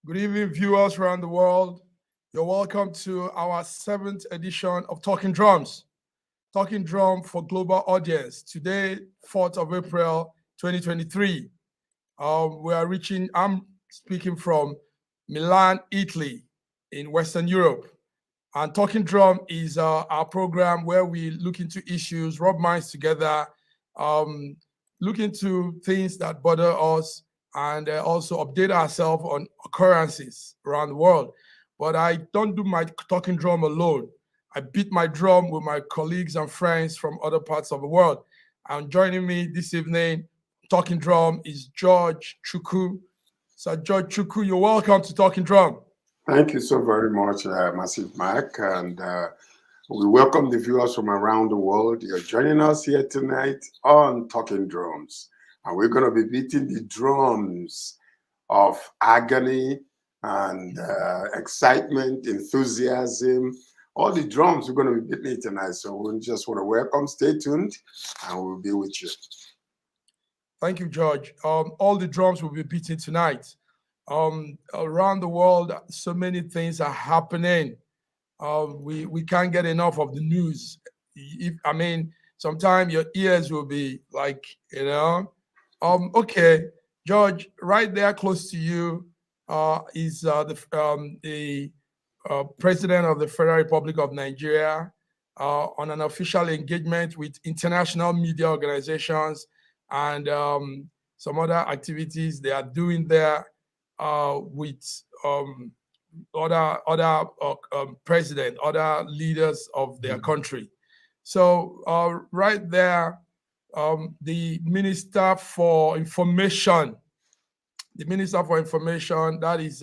Good evening, viewers around the world. You're welcome to our 7th edition of Talking Drums. Talking Drum for global audience. Today, 4th of April, 2023. I'm speaking from Milan, Italy, in Western Europe. And Talking Drum is our program where we look into issues, rub minds together, look into things that bother us, and also update ourselves on occurrences around the world. But I don't do my talking drum alone. I beat my drum with my colleagues and friends from other parts of the world. And joining me this evening, talking drum, is George Chukwu. So George Chukwu, you're welcome to Talking Drum. Thank you so very much, Massive Mike. And we welcome the viewers from around the world. You're joining us here tonight on Talking Drums. And we're going to be beating the drums of agony and excitement, enthusiasm, all the drums we're going to be beating tonight. So we just want to welcome, stay tuned, and we'll be with you. Thank you, George. All the drums will be beating tonight. Around the world, so many things are happening. We can't get enough of the news. Sometimes your ears will be like, okay, George, right there close to you is the President of the Federal Republic of Nigeria on an official engagement with international media organizations and some other activities they are doing there with other president, other leaders of their country. So right there, the Minister for Information, that is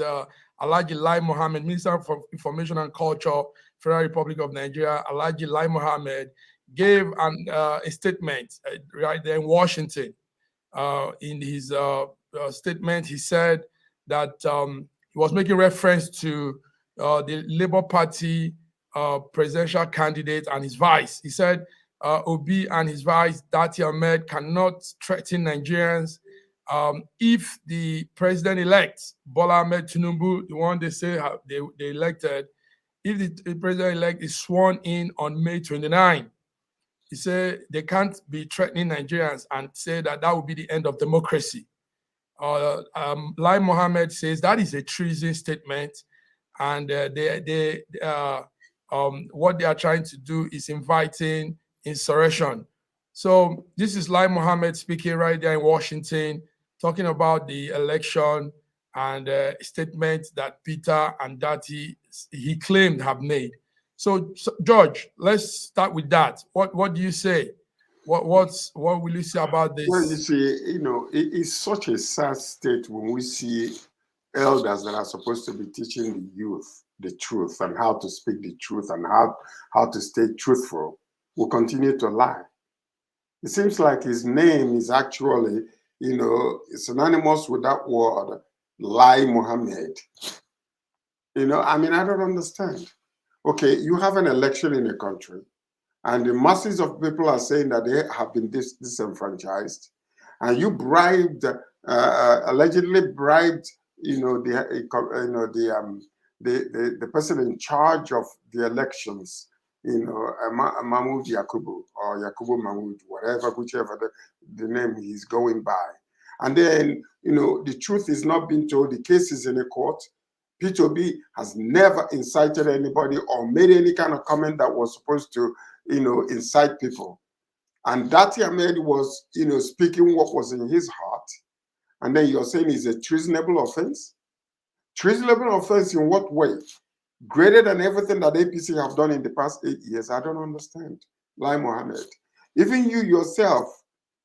Alhaji Lai Mohammed, Minister for Information and Culture, Federal Republic of Nigeria, Alhaji Lai Mohammed, gave a statement right there in Washington. In his statement, he said that he was making reference to the Labour Party presidential candidate and his vice. He said Obi and his vice, Dati Ahmed, cannot threaten Nigerians if the president-elect, Bola Ahmed Tinubu, the one they say they elected, if the president-elect is sworn in on May 29, he said they can't be threatening Nigerians and say that will be the end of democracy. Lai Mohammed says that is a treason statement, and what they are trying to do is inviting insurrection. So this is Lai Mohammed speaking right there in Washington, talking about the election and a statement that Peter and Dati, he claimed, have made. So George, let's start with that. What do you say? What will you say about this? Well, you see, it's such a sad state when we see elders that are supposed to be teaching the youth the truth and how to speak the truth and how to stay truthful will continue to lie. It seems like his name is actually, synonymous with that word, Lai Mohammed. I don't understand. Okay, you have an election in a country, and the masses of people are saying that they have been disenfranchised, and you bribed, allegedly bribed, the person in charge of the elections, Mahmoud Yakubu or Yakubu Mahmoud, whichever the name he's going by. And then, the truth is not being told. The case is in a court. Peter Obi has never incited anybody or made any kind of comment that was supposed to, incite people. And Dati Ahmed was, speaking what was in his heart. and then you're saying it's a treasonable offense? Treasonable offense in what way? Greater than everything that APC have done in the past 8 years? I don't understand. Lai Mohammed, even you yourself,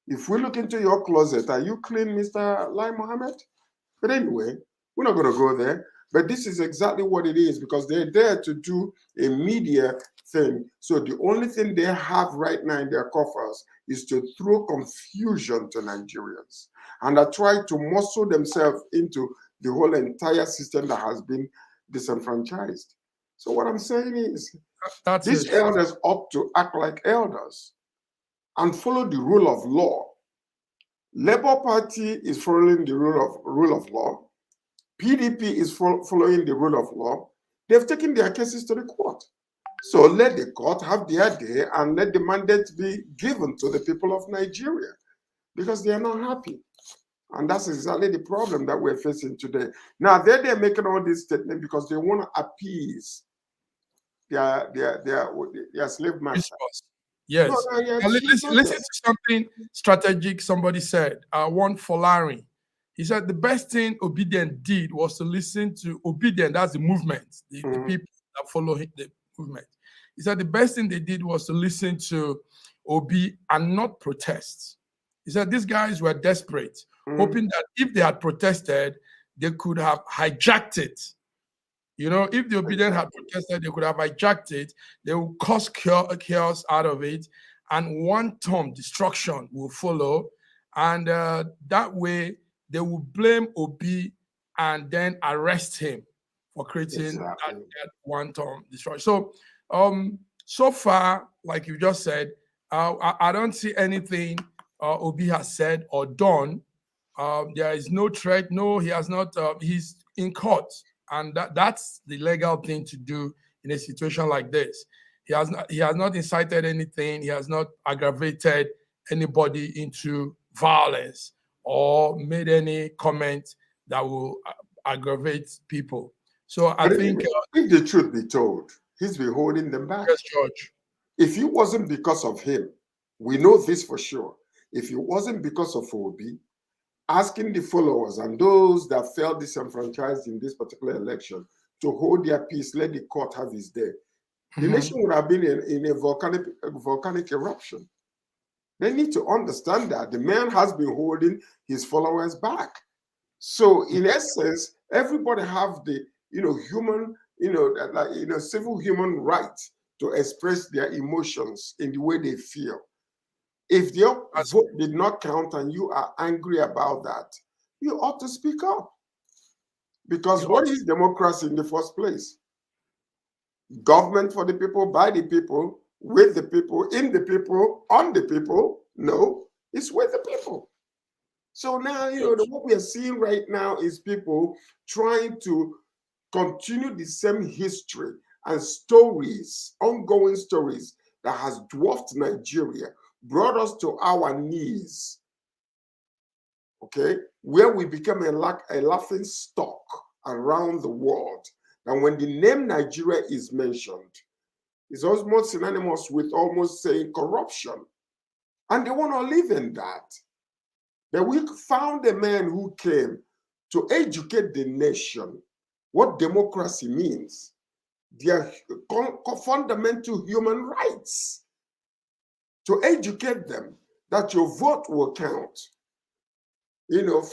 if we look into your closet, are you clean, Mr. Lai Mohammed? But anyway, we're not going to go there. But this is exactly what it is, because they're there to do a media thing. So the only thing they have right now in their coffers is to throw confusion to Nigerians. And are trying to muscle themselves into the whole entire system that has been disenfranchised. So what I'm saying is, these elders ought to act like elders and follow the rule of law. Labour Party is following the rule of law. PDP is following the rule of law. They've taken their cases to the court. So let the court have their day and let the mandate be given to the people of Nigeria, because they are not happy. And that's exactly the problem that we're facing today. Now, they're making all these statements because they want to appease their slave master. Yes. Listen to something strategic somebody said. One Folari. He said the best thing Obedient did was to listen to Obedient. That's the movement, the people that follow the movement. He said the best thing they did was to listen to Obi and not protest. He said these guys were desperate, hoping that if they had protested, they could have hijacked it. You know, if the Obedient had protested, they could have hijacked it. They would cause chaos out of it, and one-term destruction will follow. And that way, they will blame Obi and then arrest him for creating that one-term destruction. So, so far, like you just said, I don't see anything Obi has said or done. There is no threat. No, he has not. He's in court, and that's the legal thing to do in a situation like this. He has not incited anything. He has not aggravated anybody into violence or made any comment that will aggravate people. So I think, if the truth be told, he's been holding them back. Yes, George. If it wasn't because of him, we know this for sure. If it wasn't because of Obi, asking the followers and those that felt disenfranchised in this particular election to hold their peace, let the court have its day, the nation would have been in a volcanic eruption. They need to understand that the man has been holding his followers back. So in essence, everybody have the human, civil human right to express their emotions in the way they feel. If your vote did not count and you are angry about that, you ought to speak up. Because what is democracy in the first place? Government for the people, by the people, with the people, in the people, on the people? No, it's with the people. So now, what we are seeing right now is people trying to continue the same history and stories, ongoing stories that has dwarfed Nigeria, brought us to our knees, okay, where we become a laughing stock around the world. And when the name Nigeria is mentioned, it's almost synonymous with almost saying corruption. And they want to live in that. But we found a man who came to educate the nation what democracy means, their fundamental human rights, to educate them that your vote will count.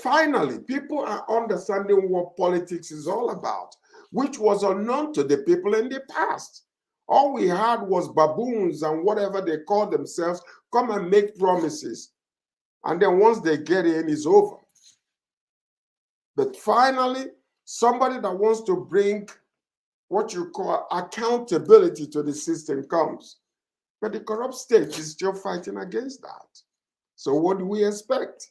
Finally, people are understanding what politics is all about, which was unknown to the people in the past. All we had was baboons and whatever they call themselves come and make promises. And then once they get in, it's over. But finally, somebody that wants to bring what you call accountability to the system comes. But the corrupt state is still fighting against that. So what do we expect?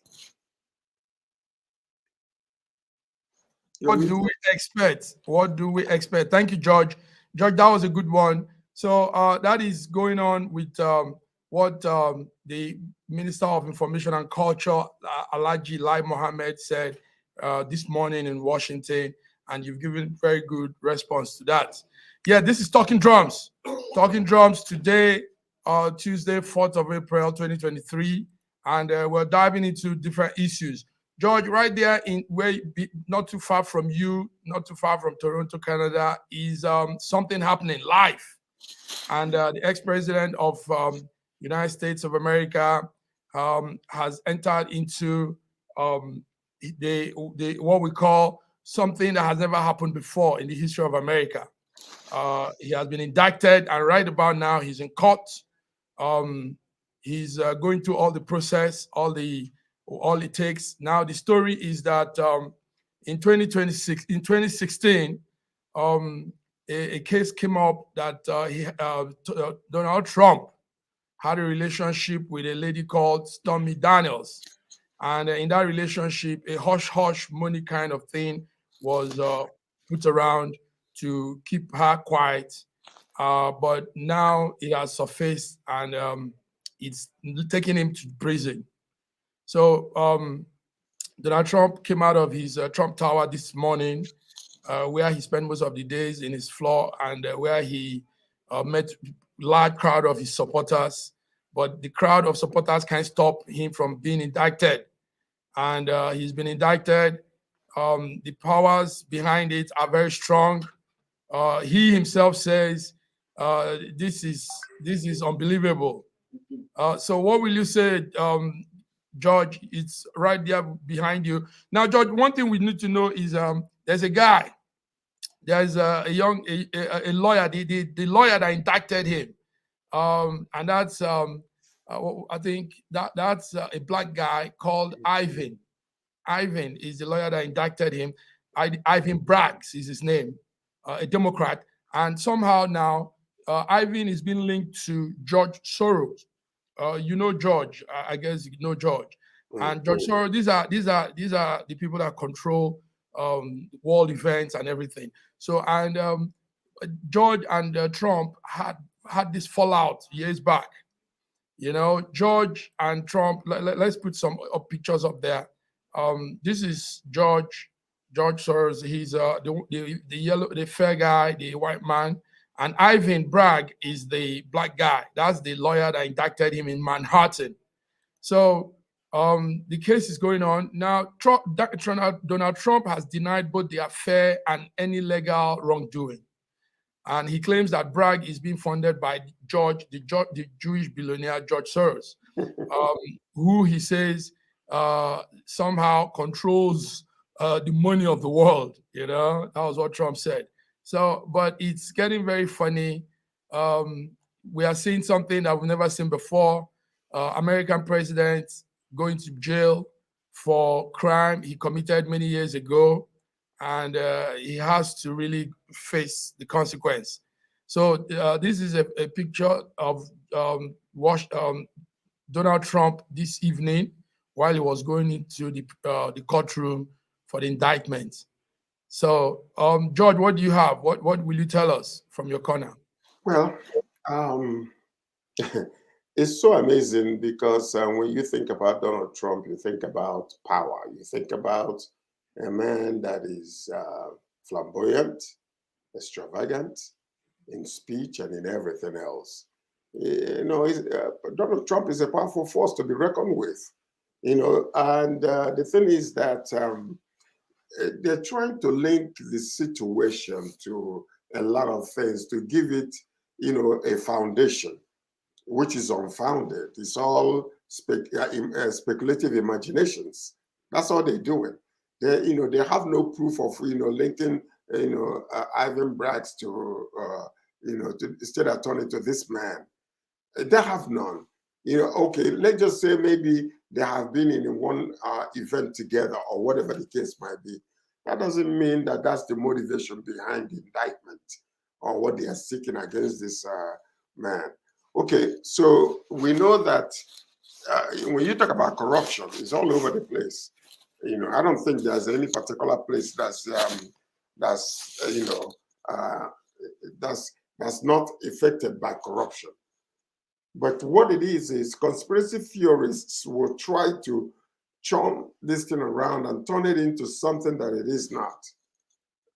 What do we expect? What do we expect? Thank you, George. George, that was a good one. So that is going on with what the Minister of Information and Culture, Alhaji Lai Mohammed, said this morning in Washington, and you've given very good response to that. Yeah, this is Talking Drums. Talking Drums today, Tuesday, 4th of April, 2023, and we're diving into different issues. George, right there in where not too far from you, not too far from Toronto, Canada, is something happening live. And the ex-president of United States of America has entered into what we call something that has never happened before in the history of America. He has been indicted, and right about now he's in court. He's going through all the process, all it takes. Now the story is that in 2016, a case came up that Donald Trump had a relationship with a lady called Stormy Daniels, and in that relationship, a hush-hush money kind of thing was put around to keep her quiet. But now it has surfaced, and it's taking him to prison. So Donald Trump came out of his Trump Tower this morning, where he spent most of the days in his floor, and where he met large crowd of his supporters. But the crowd of supporters can't stop him from being indicted. And he's been indicted. The powers behind it are very strong. He himself says this is unbelievable. So what will you say, George? It's right there behind you. Now, George, one thing we need to know is there's a guy, there's a lawyer, the lawyer that indicted him, and that's I think that's a black guy called Ivan. Ivan is the lawyer that indicted him. Ivan Braggs is his name, a Democrat, and somehow now Ivan is being linked to George Soros. You know George, I guess you know George, and George Soros. These are the people that control world events and everything. So and George and Trump had this fallout years back. You know, George and Trump. Let's put some pictures up there. This is George Soros. He's the yellow, the fair guy, the white man. And Ivan Bragg is the black guy. That's the lawyer that indicted him in Manhattan. So the case is going on. Now, Donald Trump has denied both the affair and any legal wrongdoing. And he claims that Bragg is being funded by the Jewish billionaire George Soros, who he says somehow controls the money of the world. You know, that was what Trump said. So, but it's getting very funny. We are seeing something that we've never seen before. American president going to jail for crime he committed many years ago, and he has to really face the consequence. So this is a picture of Donald Trump this evening while he was going into the courtroom for the indictment. So, George, what do you have? What will you tell us from your corner? Well, it's so amazing because when you think about Donald Trump, you think about power. You think about a man that is flamboyant, extravagant in speech and in everything else. You know, Donald Trump is a powerful force to be reckoned with. You know, and the thing is that they're trying to link the situation to a lot of things to give it, you know, a foundation, which is unfounded. It's all speculative imaginations. That's all they're doing. They, you know, they have no proof of, you know, linking, you know, Ivan Braggs to, you know, to state attorney to this man. They have none. You know, okay, let's just say maybe they have been in one event together or whatever the case might be. That doesn't mean that that's the motivation behind the indictment or what they are seeking against this man. Okay, so we know that when you talk about corruption, it's all over the place. You know, I don't think there's any particular place that's you know, that's not affected by corruption. But what it is conspiracy theorists will try to turn this thing around and turn it into something that it is not.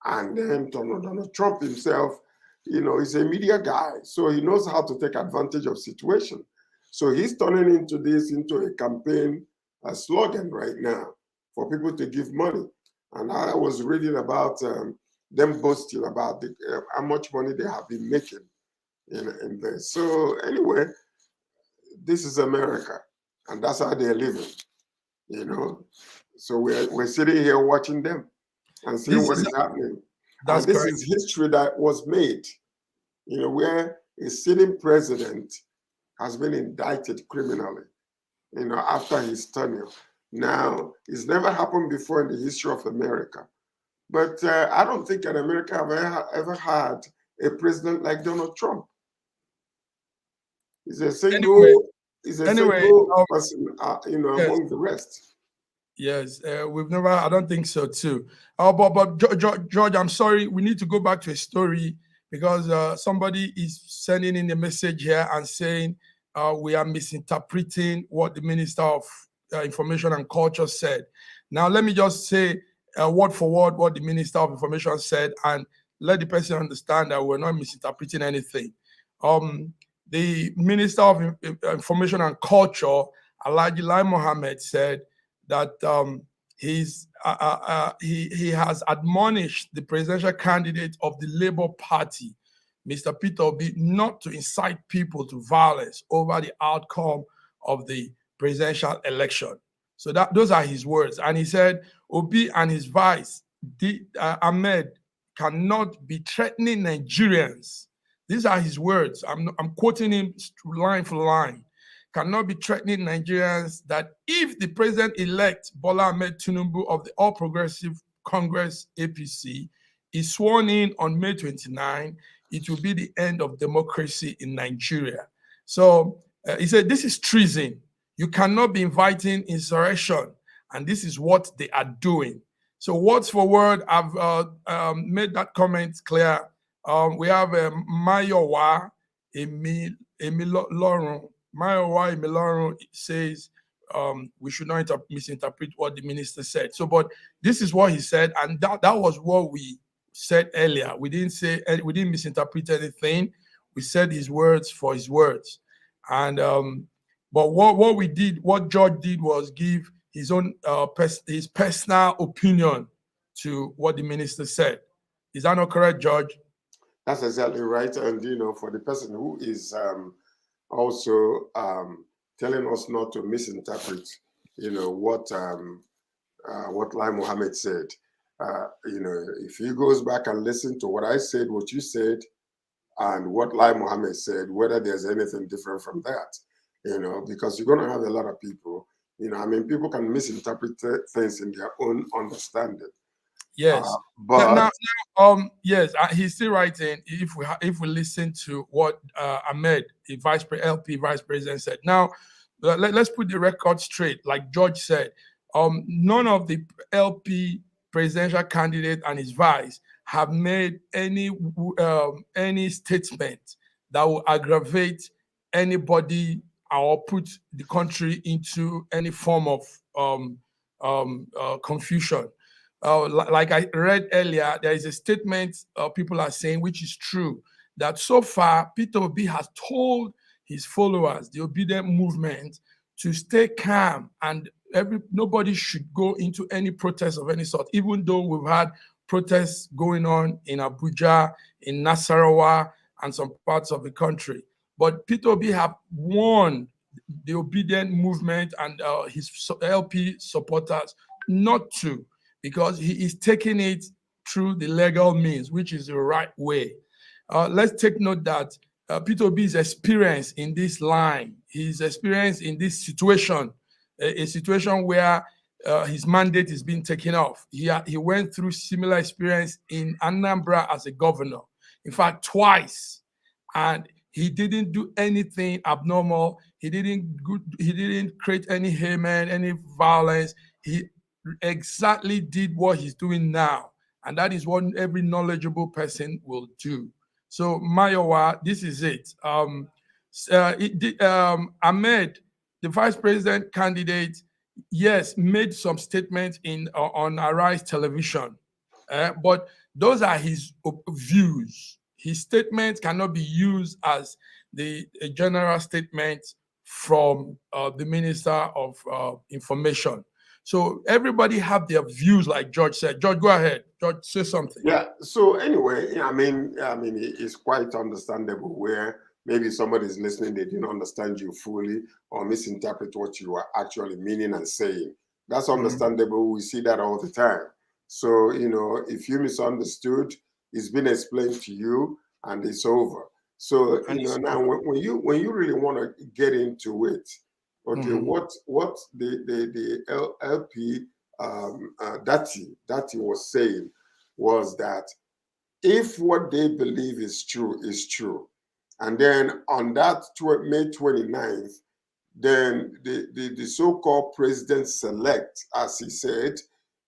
And then Donald Trump himself, you know, is a media guy, so he knows how to take advantage of situation. So he's turning into this into a campaign slogan right now for people to give money. And I was reading about them boasting about how much money they have been making in this. So anyway, this is America, and that's how they're living, you know. So we're sitting here watching them and seeing what is happening. That's and this correct. is history that was made, you know, where a sitting president has been indicted criminally, you know, after his tenure. Now, it's never happened before in the history of America. But I don't think in America have ever had a president like Donald Trump. He's a single, person, you know, yes. among the rest. Yes, we've never. I don't think so too. But George, I'm sorry. We need to go back to a story because somebody is sending in a message here and saying we are misinterpreting what the Minister of Information and Culture said. Now, let me just say word for word what the Minister of Information said, and let the person understand that we're not misinterpreting anything. The Minister of Information and Culture, Alhaji Lai Mohammed, said that he has admonished the presidential candidate of the Labour Party, Mr. Peter Obi, not to incite people to violence over the outcome of the presidential election. So those are his words. And he said Obi and his vice, Ahmed, cannot be threatening Nigerians. These are his words. I'm quoting him line for line. Cannot be threatening Nigerians that if the president-elect Bola Ahmed Tinubu of the All Progressive Congress APC is sworn in on May 29, it will be the end of democracy in Nigeria. So he said, this is treason. You cannot be inviting insurrection, and this is what they are doing. So words for word, I've made that comment clear. We have Mayowa Emilorun. Mayowa Emilorun says we should not misinterpret what the minister said. So, but this is what he said, and that was what we said earlier. We didn't misinterpret anything. We said his words for his words, and but what George did was give his own his personal opinion to what the minister said. Is that not correct, George? That's exactly right. And you know, for the person who is also telling us not to misinterpret, you know, what Lai Mohammed said. You know, if he goes back and listen to what I said, what you said, and what Lai Mohammed said, whether there's anything different from that, you know, because you're going to have a lot of people, you know, I mean, people can misinterpret things in their own understanding. Yes, but yes, he's still writing. If we listen to what Ahmed, the LP vice president, said. Now, let's put the record straight. Like George said, none of the LP presidential candidate and his vice have made any statement that will aggravate anybody or put the country into any form of confusion. Like I read earlier, there is a statement people are saying, which is true, that so far Peter Obi has told his followers, the obedient movement, to stay calm and nobody should go into any protest of any sort, even though we've had protests going on in Abuja, in Nasarawa, and some parts of the country. But Peter Obi have warned the obedient movement and his LP supporters not to, because he is taking it through the legal means, which is the right way. Let's take note that Peter Obi's experience in this line, his experience in this situation, a situation where his mandate is being taken off. He went through similar experience in Anambra as a governor. In fact, twice. And he didn't do anything abnormal. He didn't create any hatred, any violence. He exactly did what he's doing now. And that is what every knowledgeable person will do. So Mayowa, this is it. Ahmed, the vice president candidate, yes, made some statements on Arise television, but those are his views. His statements cannot be used as a general statement from the Minister of Information. So everybody have their views, like George said. George, go ahead. George, say something. Yeah. So anyway, I mean, it's quite understandable where maybe somebody is listening, they didn't understand you fully or misinterpret what you are actually meaning and saying. That's understandable. We see that all the time. So, if you misunderstood, it's been explained to you and it's over. So, now when you really want to get into it, okay, what the LP Dati was saying was that if what they believe is true, and then on that May 29th, then the so-called president-select, as he said,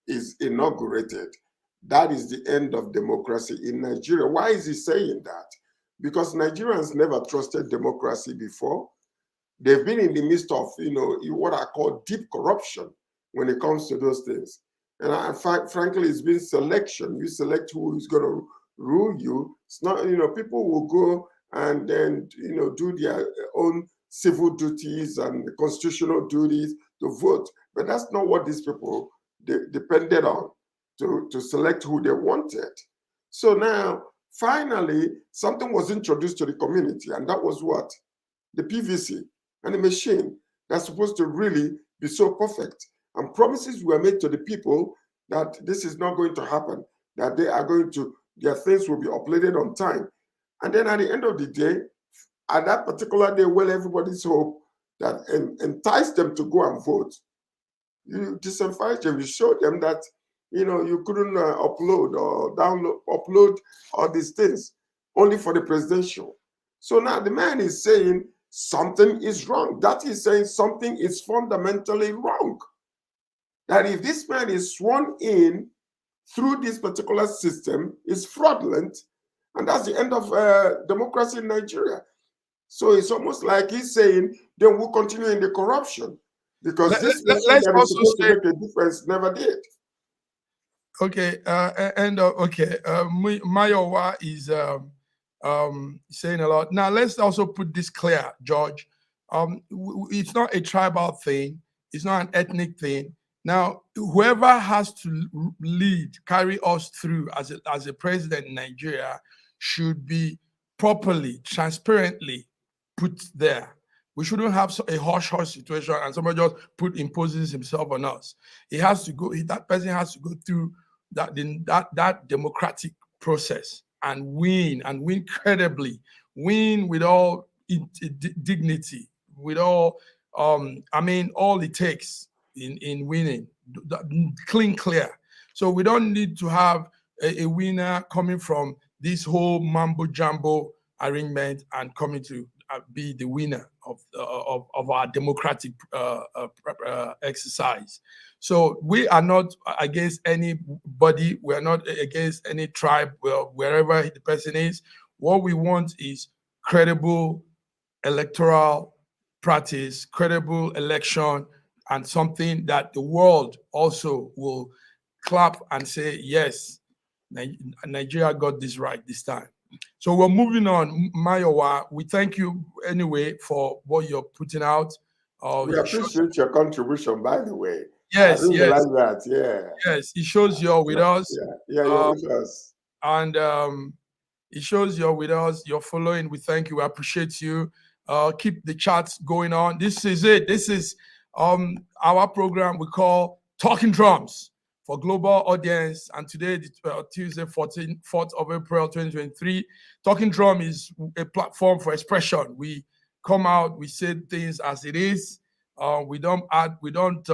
is inaugurated. That is the end of democracy in Nigeria. Why is he saying that? Because Nigerians never trusted democracy before. They've been in the midst of, what I call deep corruption when it comes to those things. And frankly, it's been selection. You select who is going to rule you. It's not, people will go and then, do their own civil duties and constitutional duties to vote. But that's not what these people depended on to select who they wanted. So now, finally, something was introduced to the community, and that was what? The PVC, and a machine that's supposed to really be so perfect. And promises were made to the people that this is not going to happen, that their things will be uploaded on time. And then at the end of the day, at that particular day, well, everybody's hope that entice them to go and vote, you disenfranchise them, you show them that, you couldn't upload or upload all these things only for the presidential. So now the man is saying something is wrong. That is saying something is fundamentally wrong. That if this man is sworn in through this particular system, is fraudulent, and that's the end of democracy in Nigeria. So it's almost like he's saying, then we'll continue in the corruption, because this person that is supposed to make a difference never did. Okay, Mayowa is saying a lot. Now, let's also put this clear, George. It's not a tribal thing. It's not an ethnic thing. Now, whoever has to carry us through as a president in Nigeria should be properly, transparently put there. We shouldn't have a hush-hush situation and somebody just imposes himself on us. He has to go. That person has to go through that democratic process and win credibly, win with all dignity, with all all it takes in winning, clear. So we don't need to have a winner coming from this whole mambo jumbo arrangement and coming to be the winner of our democratic exercise. So we are not against anybody. We are not against any tribe, wherever the person is. What we want is credible electoral practice, credible election, and something that the world also will clap and say, yes, Nigeria got this right this time. So we're moving on. Mayowa, we thank you anyway for what you're putting out. We appreciate your contribution, by the way. Yes, I yes. like that, yeah. Yes, it shows you're with us. Yeah, you're with us. And it shows you're with us, you're following. We thank you, we appreciate you. Keep the chats going on. This is it. This is our program we call Talking Drums for global audience. And today, Tuesday, 4th of April, 2023, Talking Drum is a platform for expression. We come out, we say things as it is. We don't add, we don't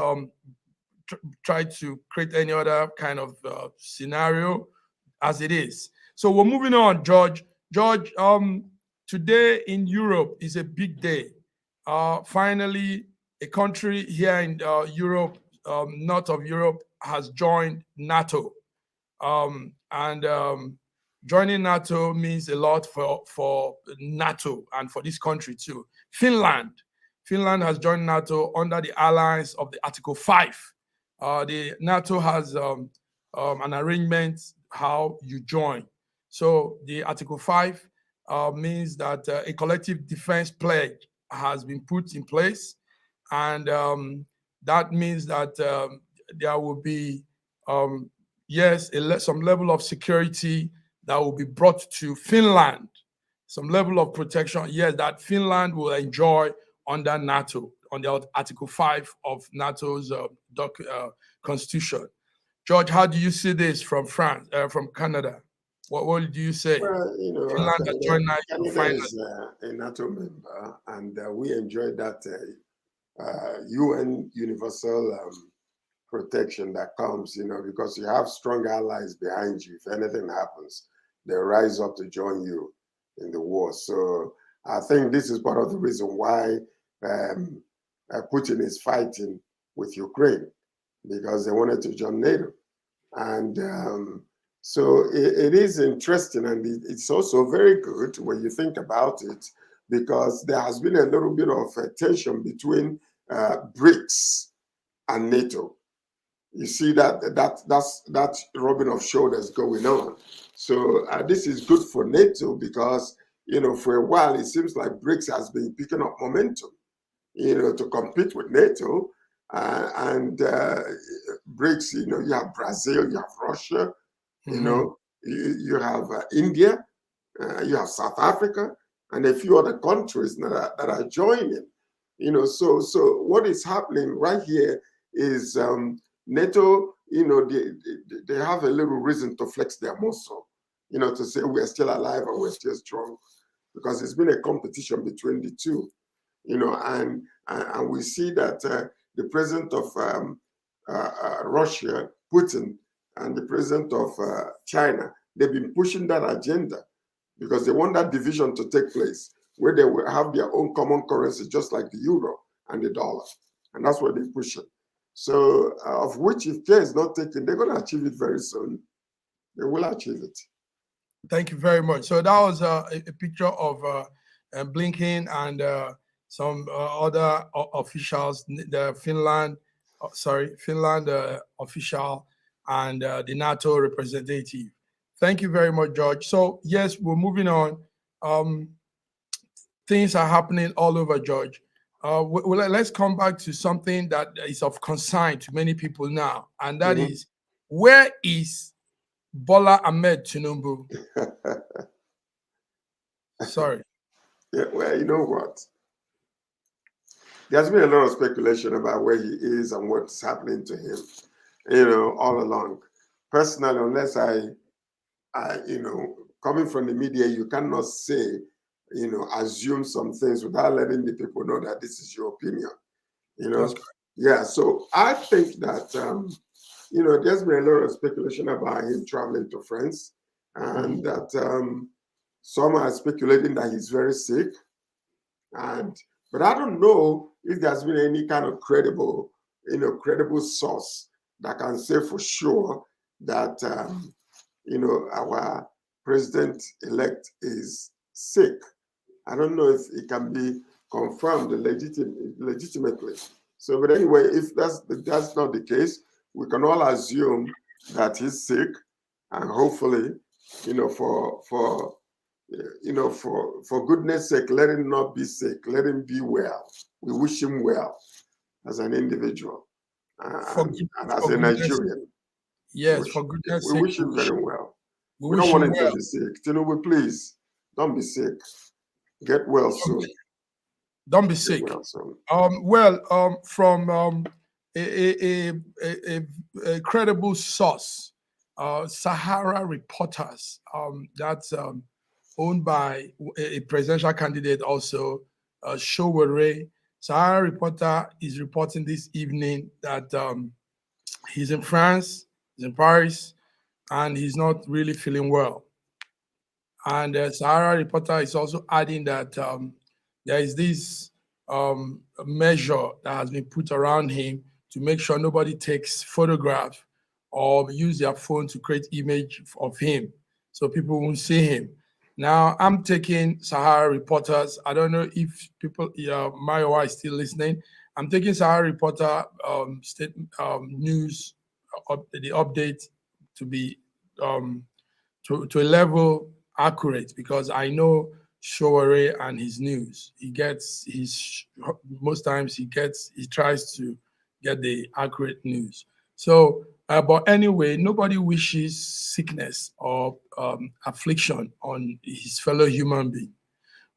try to create any other kind of scenario as it is. So we're moving on, George. George, today in Europe is a big day. Finally, a country here in Europe, north of Europe, has joined NATO. Joining NATO means a lot for NATO and for this country too. Finland has joined NATO under the alliance of the Article 5. The NATO has an arrangement how you join. So the Article 5 means that a collective defense pledge has been put in place, and that means that there will be, yes, some level of security that will be brought to Finland, some level of protection, yes, that Finland will enjoy under NATO, under Article 5 of NATO's constitution. George, how do you see this from France, from Canada? What do you say? Well, you know, Finland that joined NATO Canada is a NATO member, and we enjoy that UN universal protection that comes, you know, because you have strong allies behind you. If anything happens, they rise up to join you in the war. So I think this is part of the reason why Putin is fighting with Ukraine, because they wanted to join NATO. And so it is interesting, and it's also very good when you think about it, because there has been a little bit of a tension between BRICS and NATO. You see that rubbing of shoulders going on. So this is good for NATO, because, you know, for a while it seems like BRICS has been picking up momentum, you know, to compete with NATO. And BRICS, you know, you have Brazil, you have Russia, you know, you have India, you have South Africa, and a few other countries that are joining. You know, so what is happening right here is NATO, you know, they have a little reason to flex their muscle, you know, to say we're still alive and we're still strong, because it's been a competition between the two, you know, and we see that the president of Russia, Putin, and the president of China, they've been pushing that agenda, because they want that division to take place, where they will have their own common currency, just like the euro and the dollar. And that's what they're pushing. So, of which, if care is not taken, they're going to achieve it very soon. They will achieve it. Thank you very much. So that was a picture of Blinken and some other officials, the Finland official and the NATO representative. Thank you very much, George. So yes, we're moving on. Things are happening all over, George. Let's come back to something that is of concern to many people now, and that is, where is Bola Ahmed Tinubu? Sorry. Yeah, well, you know what? There's been a lot of speculation about where he is and what's happening to him, you know, all along. Personally, unless I you know, coming from the media, you cannot say, you know, assume some things without letting the people know that this is your opinion, you know. Yeah, so I think that, you know, there's been a lot of speculation about him traveling to France, and that some are speculating that he's very sick. But I don't know if there's been any kind of credible source that can say for sure that, you know, our president-elect is sick. I don't know if it can be confirmed legitimately. So, but anyway, if that's not the case, we can all assume that he's sick, and hopefully, you know, for goodness sake, let him not be sick. Let him be well. We wish him well as an individual and as a Nigerian. Yes, for goodness sake. We wish him very well. We don't want him to be sick. Tinubu, please, don't be sick. Get well soon. Don't be sick. From a credible source, Sahara Reporters, that's owned by a presidential candidate also, Showore. Sahara Reporter is reporting this evening that he's in France, he's in Paris, and he's not really feeling well. And Sahara Reporter is also adding that there is this measure that has been put around him to make sure nobody takes photographs or use their phone to create image of him, so people won't see him. Now, I'm taking Sahara Reporters. I don't know if people, Mayowa is still listening. I'm taking Sahara Reporter news, the update to be to a level accurate, because I know Showore and his news. Most times he tries to get the accurate news. So, but anyway, nobody wishes sickness or affliction on his fellow human being.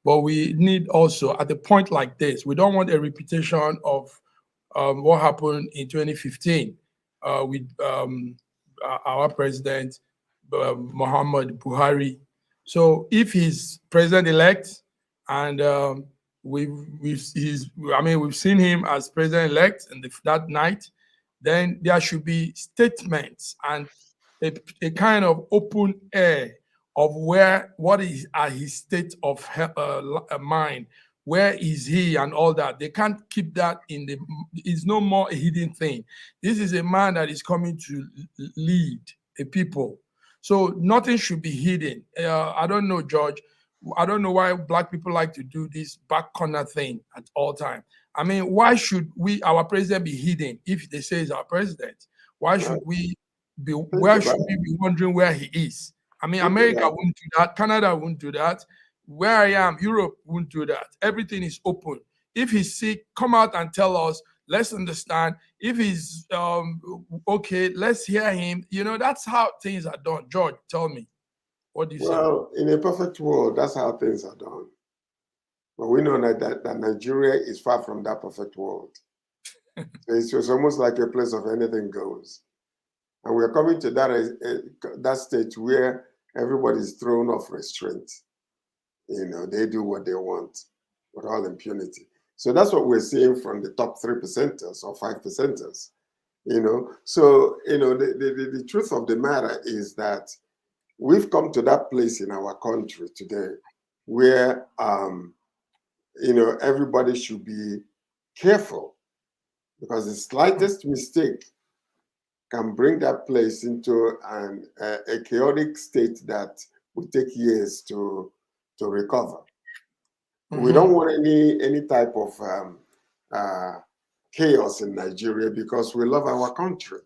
But we need also, at a point like this, we don't want a repetition of what happened in 2015 with our president, Muhammad Buhari. So if he's president-elect, and we've seen him as president-elect that night, then there should be statements and a kind of open air of what is his state of mind, where is he and all that. They can't keep that it's no more a hidden thing. This is a man that is coming to lead a people. So nothing should be hidden. I don't know, George. I don't know why Black people like to do this back corner thing at all time. I mean, why should our president be hidden if they say he's our president? Why should we be wondering where he is? I mean, America wouldn't do that. Canada wouldn't do that. Where I am, Europe wouldn't do that. Everything is open. If he's sick, come out and tell us. Let's understand. If he's okay, let's hear him. You know, that's how things are done. George, tell me. What do you say? Well, in a perfect world, that's how things are done. But we know that Nigeria is far from that perfect world. It's almost like a place of anything goes. And we're coming to that stage where everybody's thrown off restraint. You know, they do what they want with all impunity. So that's what we're seeing from the top 3%ers or 5%ers. You know, so, you know, the truth of the matter is that we've come to that place in our country today where, you know, everybody should be careful, because the slightest mistake can bring that place into a chaotic state that will take years to recover. Mm-hmm. We don't want any type of chaos in Nigeria, because we love our country.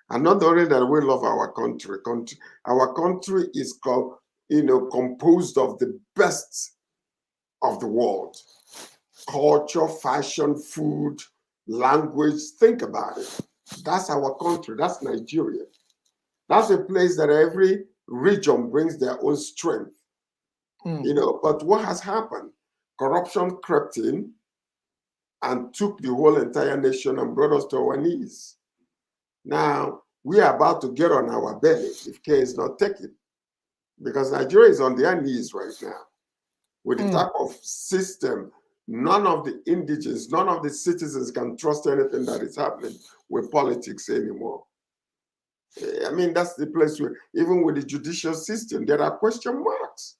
And not only that we love our country is composed of the best of the world. Culture, fashion, food, language. Think about it. That's our country. That's Nigeria. That's a place that every region brings their own strength. You know, but what has happened? Corruption crept in and took the whole entire nation and brought us to our knees. Now, we are about to get on our belly if care is not taken, because Nigeria is on their knees right now. With the type of system, none of the indigenous, none of the citizens can trust anything that is happening with politics anymore. I mean, that's the place where, even with the judicial system, there are question marks.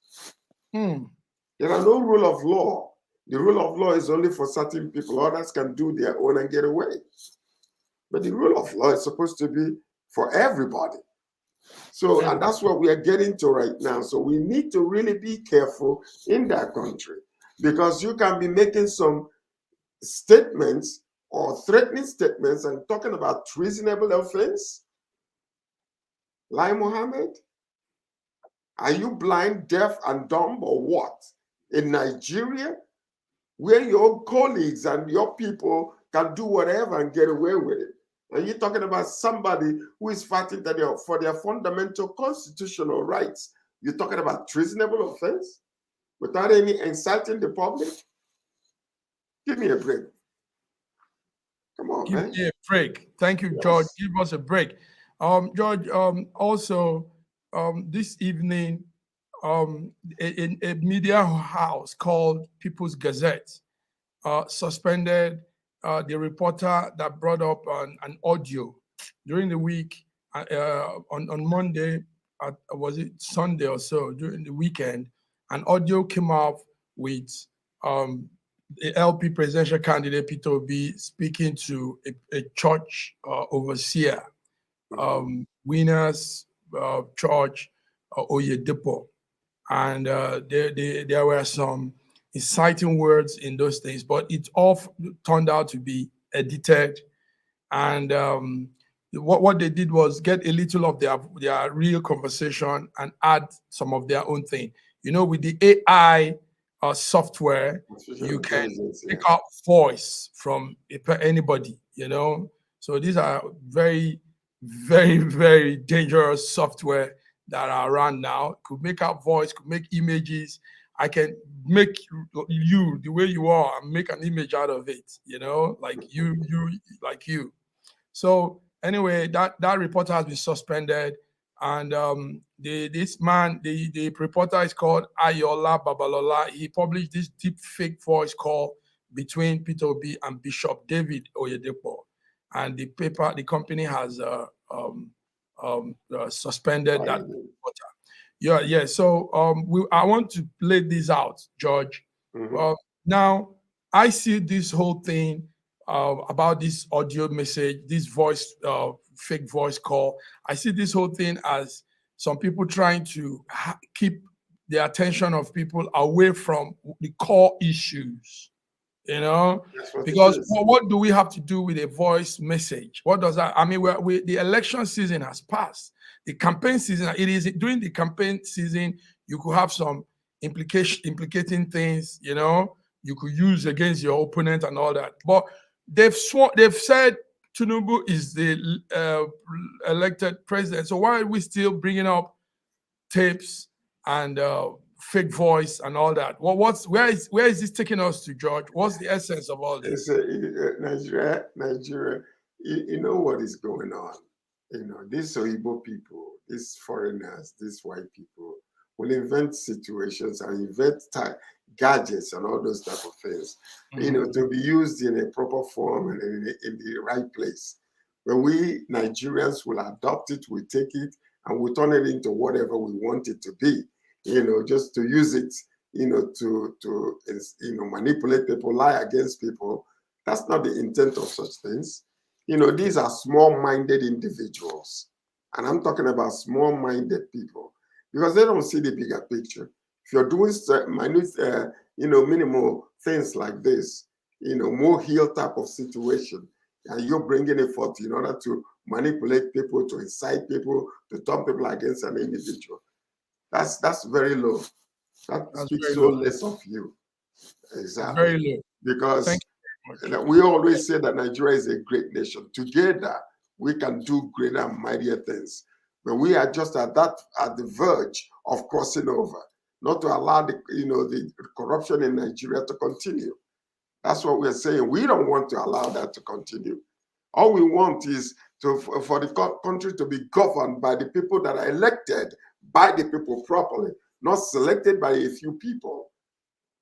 There are no rule of law. The rule of law is only for certain people. Others can do their own and get away. But the rule of law is supposed to be for everybody. So, and that's what we are getting to right now. So we need to really be careful in that country, because you can be making some statements or threatening statements and talking about treasonable offense. Lai Mohammed, are you blind, deaf, and dumb, or what? In Nigeria, where your colleagues and your people can do whatever and get away with it. And you're talking about somebody who is fighting for their fundamental constitutional rights. You're talking about treasonable offense without any inciting the public? Give me a break. Come on, man. Give me a break. Thank you, George. Give us a break. George, also, this evening, a media house called People's Gazette suspended the reporter that brought up an audio during the week on Monday, was it Sunday or so, during the weekend. An audio came out with the LP presidential candidate Peter Obi speaking to a church overseer, Winners Church, Oyedepo. And there were some inciting words in those things, but it all turned out to be edited. And what they did was get a little of their real conversation and add some of their own thing. You know, with the AI software, you can take out voice from anybody, you know. So these are very very, very dangerous software that are around now. Could make up voice, could make images. I can make you the way you are and make an image out of it, you know, like you. So anyway, that reporter has been suspended, and this man, the reporter is called Ayola Babalola. He published this deep fake voice call between Peter Obi and Bishop David Oyedepo, and the company has suspended that reporter. Yeah. So I want to lay this out, George. Now I see this whole thing about this audio message, this voice, fake voice call. I see this whole thing as some people trying to keep the attention of people away from the core issues. You know, because what do we have to do with a voice message? What does that? I mean, the election season has passed. The campaign season, it is during the campaign season, you could have some implicating things, you know, you could use against your opponent and all that. But they've said Tinubu is the elected president. So why are we still bringing up tapes and fake voice and all that? Where is this taking us to, George? What's the essence of all this? Nigeria. You know what is going on. You know, these Igbo people, these foreigners, these white people will invent situations and invent gadgets and all those type of things, you know, to be used in a proper form and in the right place. When we Nigerians will adopt it, we take it, and we turn it into whatever we want it to be, you know, just to use it, you know, to manipulate people, lie against people. That's not the intent of such things. You know, these are small-minded individuals. And I'm talking about small-minded people because they don't see the bigger picture. If you're doing minute, minimal things like this, you know, more heel type of situation, and you're bringing it forth in order to manipulate people, to incite people, to turn people against an individual, that's very low. That speaks so less of you. Exactly. Very low. Because we always say that Nigeria is a great nation. Together, we can do greater and mightier things. But we are just at the verge of crossing over, not to allow the corruption in Nigeria to continue. That's what we're saying. We don't want to allow that to continue. All we want is for the country to be governed by the people that are elected by the people properly, not selected by a few people.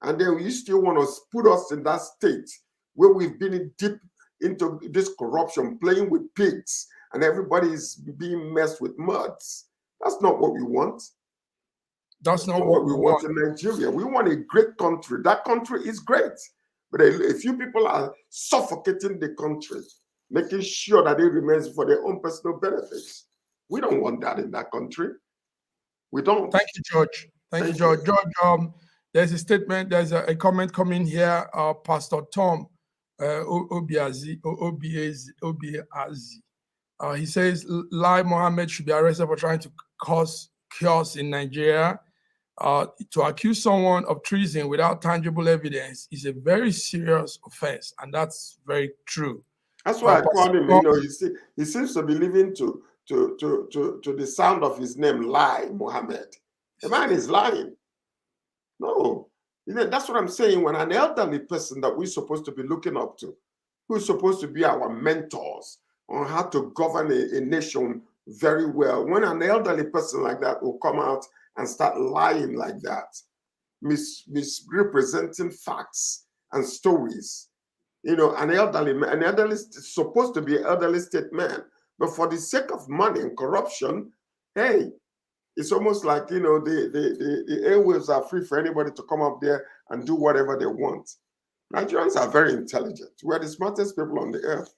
And then you still want to put us in that state where we've been deep into this corruption, playing with pigs, and everybody is being messed with muds. That's not what we want. That's not what we want in Nigeria. We want a great country. That country is great. But a few people are suffocating the country, making sure that it remains for their own personal benefits. We don't want that in that country. We don't. Thank you, George. Thank you, George. George, there's a statement, there's a comment coming here. Pastor Tom Obiazi. He says, Lai Mohammed should be arrested for trying to cause chaos in Nigeria. To accuse someone of treason without tangible evidence is a very serious offense, and that's very true. That's why I called him. You know, he seems to be living to the sound of his name, Lai Mohammed. The man is lying. No, you know, that's what I'm saying. When an elderly person that we're supposed to be looking up to, who's supposed to be our mentors on how to govern a nation very well, when an elderly person like that will come out and start lying like that, misrepresenting facts and stories. You know, an elderly is supposed to be an elderly state man, but for the sake of money and corruption, hey, it's almost like, you know, the airwaves are free for anybody to come up there and do whatever they want. Nigerians are very intelligent. We're the smartest people on the earth.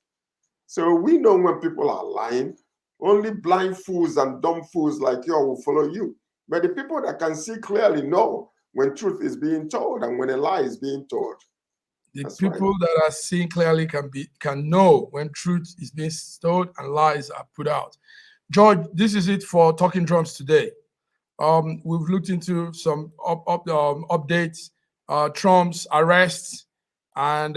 So we know when people are lying. Only blind fools and dumb fools like you will follow you. But the people that can see clearly know when truth is being told and when a lie is being told. The people that are seeing clearly can know when truth is being told and lies are put out. George, this is it for Talking Drums today. We've looked into some updates, Trump's arrests, and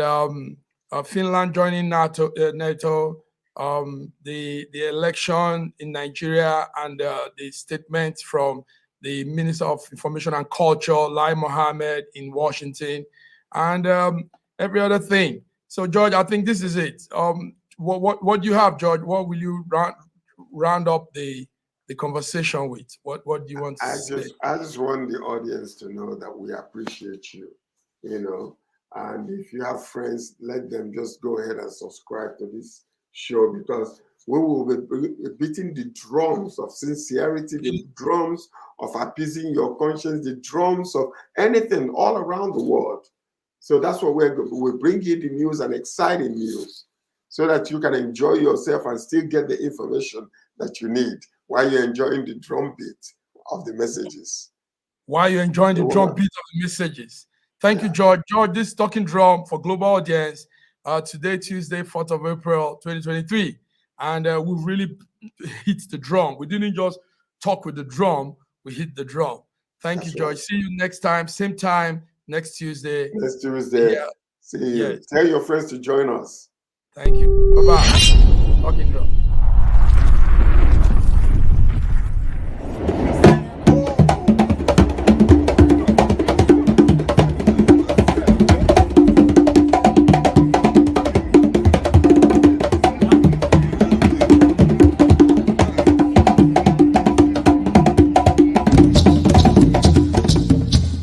Finland joining NATO, the election in Nigeria and the statement from the Minister of Information and Culture, Lai Mohammed in Washington, and every other thing. So, George, I think this is it. What do you have, George? What will you round up the conversation with? What do you want to say? I just want the audience to know that we appreciate you, you know, and if you have friends, let them just go ahead and subscribe to this show, because we will be beating the drums of sincerity, the drums of appeasing your conscience, the drums of anything all around the world. So that's what we bring you the news and exciting news, so that you can enjoy yourself and still get the information that you need while you're enjoying the drum beat of the messages. While you're enjoying the drum beat of the messages. Thank you, George. George, this is Talking Drum for Global Audience. Today, Tuesday, 4th of April, 2023. And we really hit the drum. We didn't just talk with the drum, we hit the drum. Thank you, George. Right. See you next time, same time, next Tuesday. Next Tuesday. Yeah. See you. Yes. Tell your friends to join us. Thank you. Bye-bye. Talking Drum.